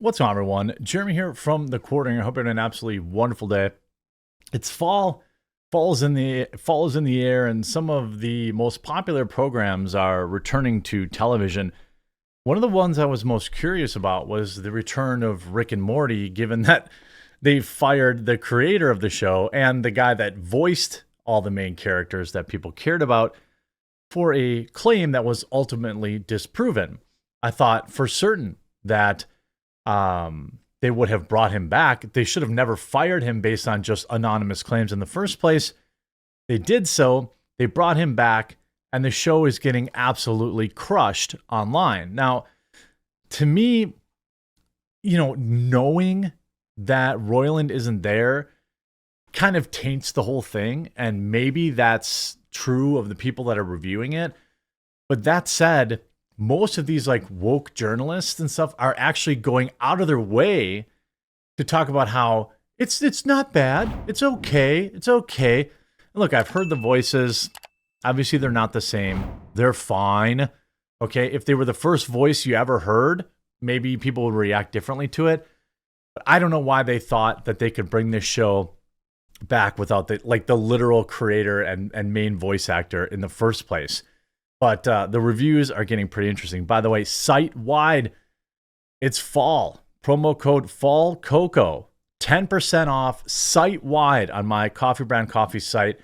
What's on, everyone? Jeremy here from the Quartering. I hope you're having an absolutely wonderful day. It's fall. Fall is in the air, and some of the most popular programs are returning to television. One of the ones I was most curious about was the return of Rick and Morty, given that they fired the creator of the show and the guy that voiced all the main characters that people cared about for a claim that was ultimately disproven. I thought for certain that they would have brought him back. They should have never fired him based on just anonymous claims in the first place. They did so. They brought him back, and the show is getting absolutely crushed online. Now, to me, knowing that Roiland isn't there kind of taints the whole thing, and maybe that's true of the people that are reviewing it. But that said, most of these like woke journalists and stuff are actually going out of their way to talk about how it's not bad. It's okay. It's okay. Look, I've heard the voices. Obviously, they're not the same. They're fine. Okay. If they were the first voice you ever heard, maybe people would react differently to it. But I don't know why they thought that they could bring this show back without the literal creator and main voice actor in the first place. But the reviews are getting pretty interesting. By the way, site-wide, it's fall. Promo code FALLCOCO. 10% off site-wide on my Coffee Brand Coffee site.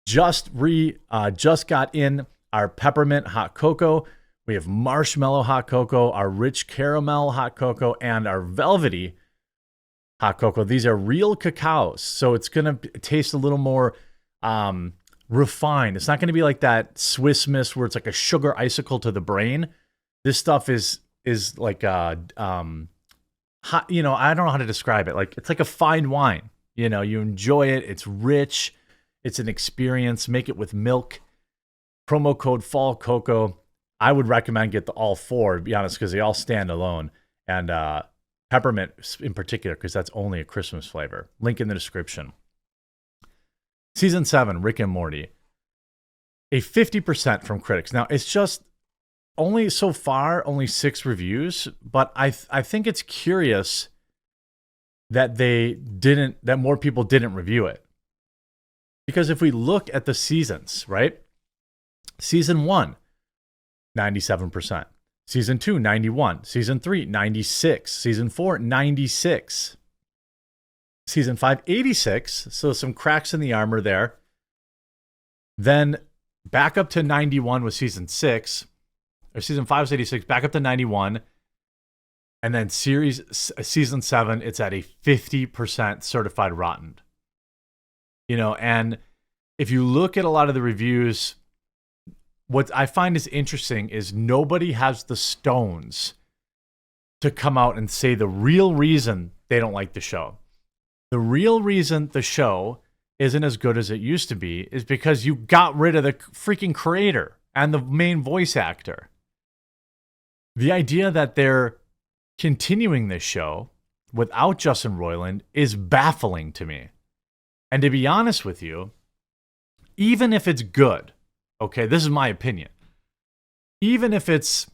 Just got in our peppermint hot cocoa. We have marshmallow hot cocoa, our rich caramel hot cocoa, and our velvety hot cocoa. These are real cacaos, so it's going to taste a little more refined. It's not going to be like that Swiss Miss where it's like a sugar icicle to the brain. This stuff is like hot, I don't know how to describe it. Like it's like a fine wine. You enjoy it. It's rich. It's an experience. Make it with milk. Promo code Fall Cocoa. I would recommend get the all four, to be honest, because they all stand alone. And peppermint in particular, because that's only a Christmas flavor. Link in the description. Season 7, Rick and Morty. A 50% from critics. Now, it's just only so far, only 6 reviews, but I think it's curious that that more people didn't review it. Because if we look at the seasons, right? Season 1, 97%. Season 2, 91. Season 3, 96. Season 4, 96. Season 5, 86. So some cracks in the armor there. Then back up to 91 with season 6. Or season 5 is 86. Back up to 91. And then season 7, it's at a 50% certified rotten. And if you look at a lot of the reviews, what I find is interesting is nobody has the stones to come out and say the real reason they don't like the show. The real reason the show isn't as good as it used to be is because you got rid of the freaking creator and the main voice actor. The idea that they're continuing this show without Justin Roiland is baffling to me. And to be honest with you, even if it's good, okay, this is my opinion. Even if it's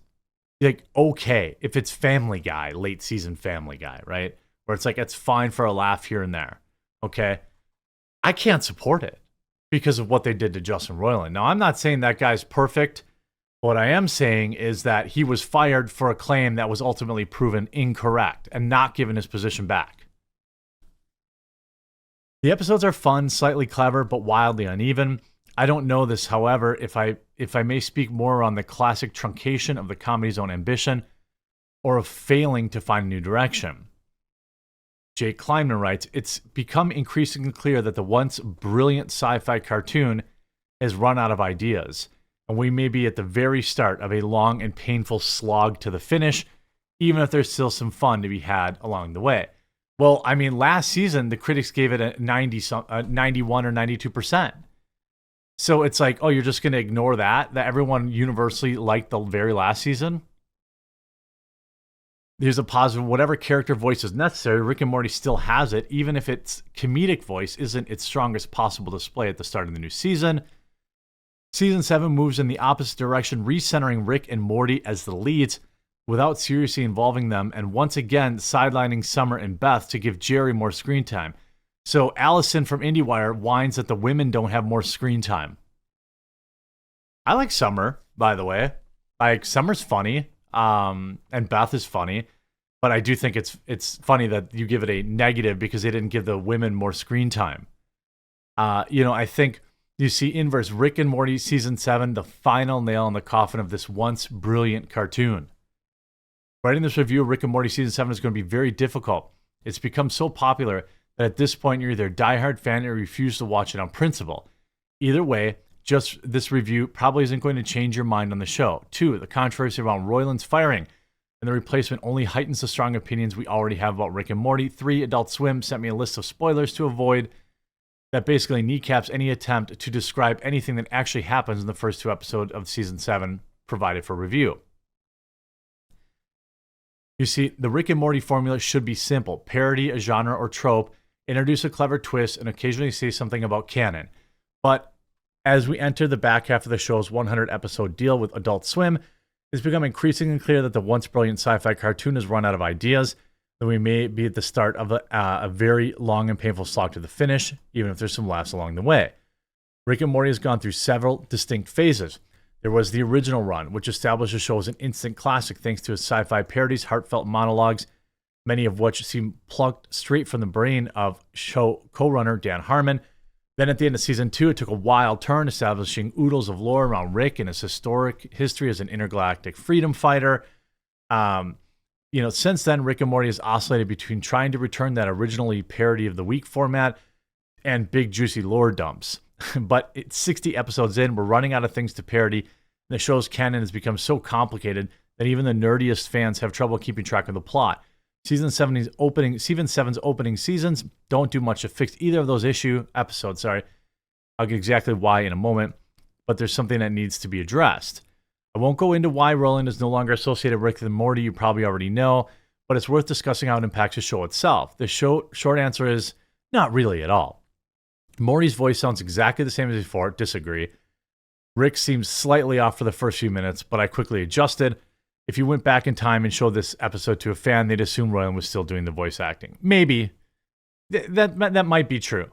like okay, if it's Family Guy, late season Family Guy, right? Where it's like, it's fine for a laugh here and there. Okay. I can't support it because of what they did to Justin Roiland. Now, I'm not saying that guy's perfect. What I am saying is that he was fired for a claim that was ultimately proven incorrect and not given his position back. The episodes are fun, slightly clever, but wildly uneven. I don't know this, however, if I may speak more on the classic truncation of the comedy's own ambition or of failing to find a new direction. Jay Kleinman writes, it's become increasingly clear that the once brilliant sci-fi cartoon has run out of ideas, and we may be at the very start of a long and painful slog to the finish, even if there's still some fun to be had along the way. Well, I mean, last season, the critics gave it a 91 or 92%. So it's like, oh, you're just going to ignore that everyone universally liked the very last season? There's a positive, whatever character voice is necessary, Rick and Morty still has it, even if its comedic voice isn't its strongest possible display at the start of the new season. Season 7 moves in the opposite direction, recentering Rick and Morty as the leads. without seriously involving them, and once again sidelining Summer and Beth to give Jerry more screen time. So Allison from IndieWire whines that the women don't have more screen time. I like Summer, by the way. Like, Summer's funny, and Beth is funny, but I do think it's funny that you give it a negative because they didn't give the women more screen time. I think you see inverse Rick and Morty season 7, the final nail in the coffin of this once brilliant cartoon. Writing this review of Rick and Morty season 7 is going to be very difficult. It's become so popular that at this point you're either a diehard fan or refuse to watch it on principle. Either way, just this review probably isn't going to change your mind on the show. 2, the controversy around Roiland's firing and the replacement only heightens the strong opinions we already have about Rick and Morty. 3, Adult Swim sent me a list of spoilers to avoid that basically kneecaps any attempt to describe anything that actually happens in the first 2 episodes of season 7 provided for review. You see, the Rick and Morty formula should be simple. Parody a genre or trope, introduce a clever twist, and occasionally say something about canon. But as we enter the back half of the show's 100-episode deal with Adult Swim, it's become increasingly clear that the once brilliant sci-fi cartoon has run out of ideas, that we may be at the start of a very long and painful slog to the finish, even if there's some laughs along the way. Rick and Morty has gone through several distinct phases. There was the original run, which established the show as an instant classic thanks to its sci-fi parodies, heartfelt monologues, many of which seem plucked straight from the brain of show co-runner Dan Harmon. Then at the end of season 2, it took a wild turn, establishing oodles of lore around Rick and his historic history as an intergalactic freedom fighter. Since then, Rick and Morty has oscillated between trying to return that originally parody of the week format and big juicy lore dumps. But it's 60 episodes in, we're running out of things to parody, and the show's canon has become so complicated that even the nerdiest fans have trouble keeping track of the plot. Season 7's opening seasons don't do much to fix either of those episodes. I'll get exactly why in a moment, but there's something that needs to be addressed. I won't go into why Roiland is no longer associated with Rick and Morty. You probably already know, but it's worth discussing how it impacts the show itself. The short answer is not really at all. Morty's voice sounds exactly the same as before. Disagree. Rick seems slightly off for the first few minutes, but I quickly adjusted. If you went back in time and showed this episode to a fan, they'd assume Roiland was still doing the voice acting. Maybe. That might be true.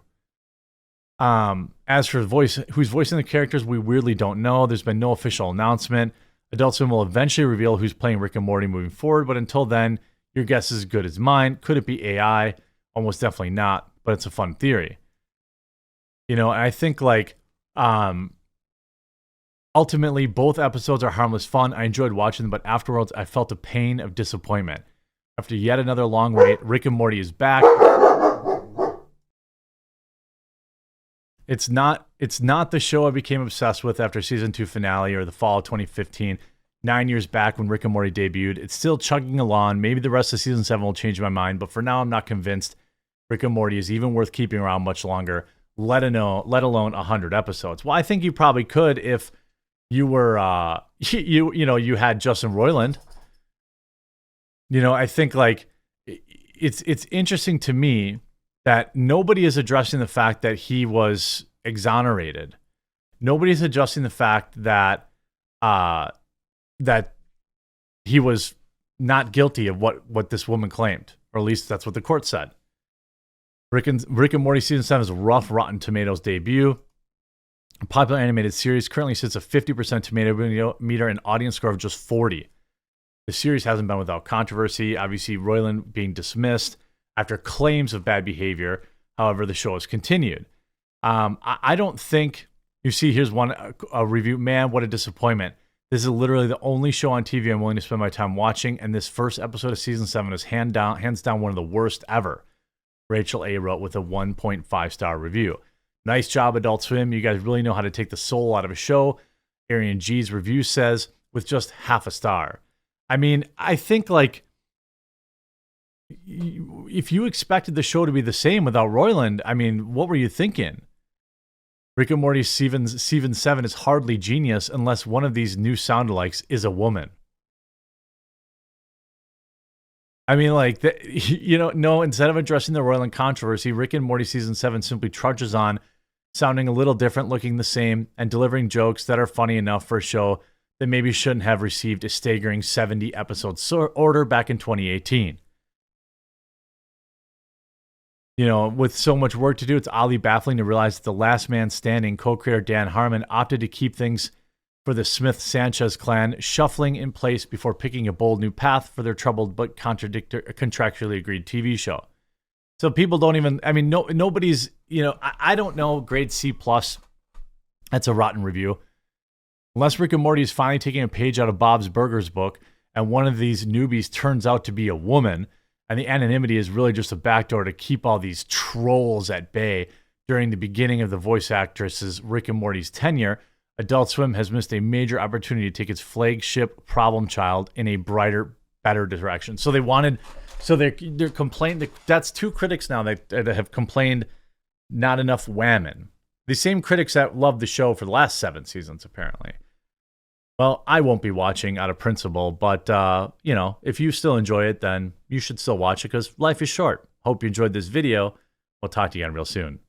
As for who's voicing the characters, we weirdly don't know. There's been no official announcement. Adult Swim will eventually reveal who's playing Rick and Morty moving forward, but until then, your guess is as good as mine. Could it be AI? Almost definitely not, but it's a fun theory. I think ultimately both episodes are harmless fun. I enjoyed watching them, but afterwards I felt a pain of disappointment. After yet another long wait, Rick and Morty is back. It's not the show I became obsessed with after season 2 finale or the fall of 2015, 9 years back when Rick and Morty debuted. It's still chugging along. Maybe the rest of season 7 will change my mind, but for now I'm not convinced Rick and Morty is even worth keeping around much longer, let alone 100 episodes. Well, I think you probably could if you were you had Justin Roiland. I think it's interesting to me that nobody is addressing the fact that he was exonerated. Nobody's addressing the fact that that he was not guilty of what this woman claimed, or at least that's what the court said. Rick and Morty season 7 is a rough Rotten Tomatoes debut. A popular animated series currently sits at 50% tomato meter and audience score of just 40. The series hasn't been without controversy. Obviously, Roiland being dismissed after claims of bad behavior. However, the show has continued. I don't think... You see, here's a review. Man, what a disappointment. This is literally the only show on TV I'm willing to spend my time watching, and this first episode of season 7 is hands down one of the worst ever. Rachel A. wrote with a 1.5-star review. Nice job, Adult Swim. You guys really know how to take the soul out of a show. Arian G's review says, with just half a star. I mean, I think if you expected the show to be the same without Roiland, I mean, what were you thinking? Rick and Morty season 7 is hardly genius unless one of these new soundalikes is a woman. I mean, no, instead of addressing the Roiland controversy, Rick and Morty season 7 simply trudges on, sounding a little different, looking the same, and delivering jokes that are funny enough for a show that maybe shouldn't have received a staggering 70 episode order back in 2018. You know, with so much work to do, it's oddly baffling to realize that the last man standing, co-creator Dan Harmon, opted to keep things for the Smith-Sanchez clan shuffling in place before picking a bold new path for their troubled but contractually agreed TV show. So people don't even, I mean, nobody's, you know, I don't know, grade C+. That's a rotten review. Unless Rick and Morty is finally taking a page out of Bob's Burgers book and one of these newbies turns out to be a woman, and the anonymity is really just a backdoor to keep all these trolls at bay during the beginning of the voice actress's Rick and Morty's tenure, Adult Swim has missed a major opportunity to take its flagship problem child in a brighter, better direction. So they're complaining. That's two critics now that have complained not enough whammon. The same critics that loved the show for the last 7 seasons, apparently. Well, I won't be watching out of principle, but, you know, if you still enjoy it, then you should still watch it because life is short. Hope you enjoyed this video. We'll talk to you again real soon.